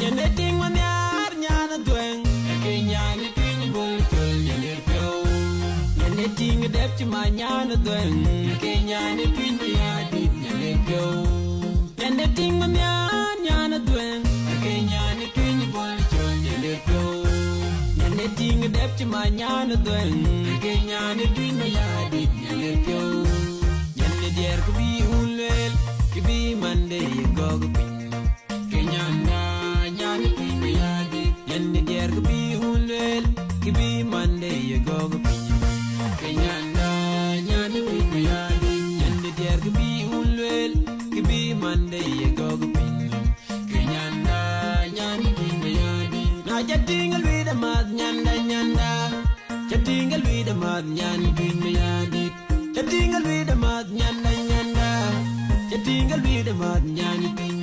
Anything when you're doing, again, you're doing bull, you're go. Anything that you might not doing, again, you're doing you're go. Anything when you're doing, again, you're doing bull, you're go. Anything that you might not doing, again, you're doing you're go. Yanni there could be Ulel, could be Monday, go. There could be Ulel, could be Monday, you go. Kenyana, Yanni, and there could be Ulel, could be Monday, you go. Kenyana, Yanni, now you're tingle with a mad Yanda, you're tingle with a mad Yanni, you're tingle with a mad Yanda, you're tingle with a mad Yanni.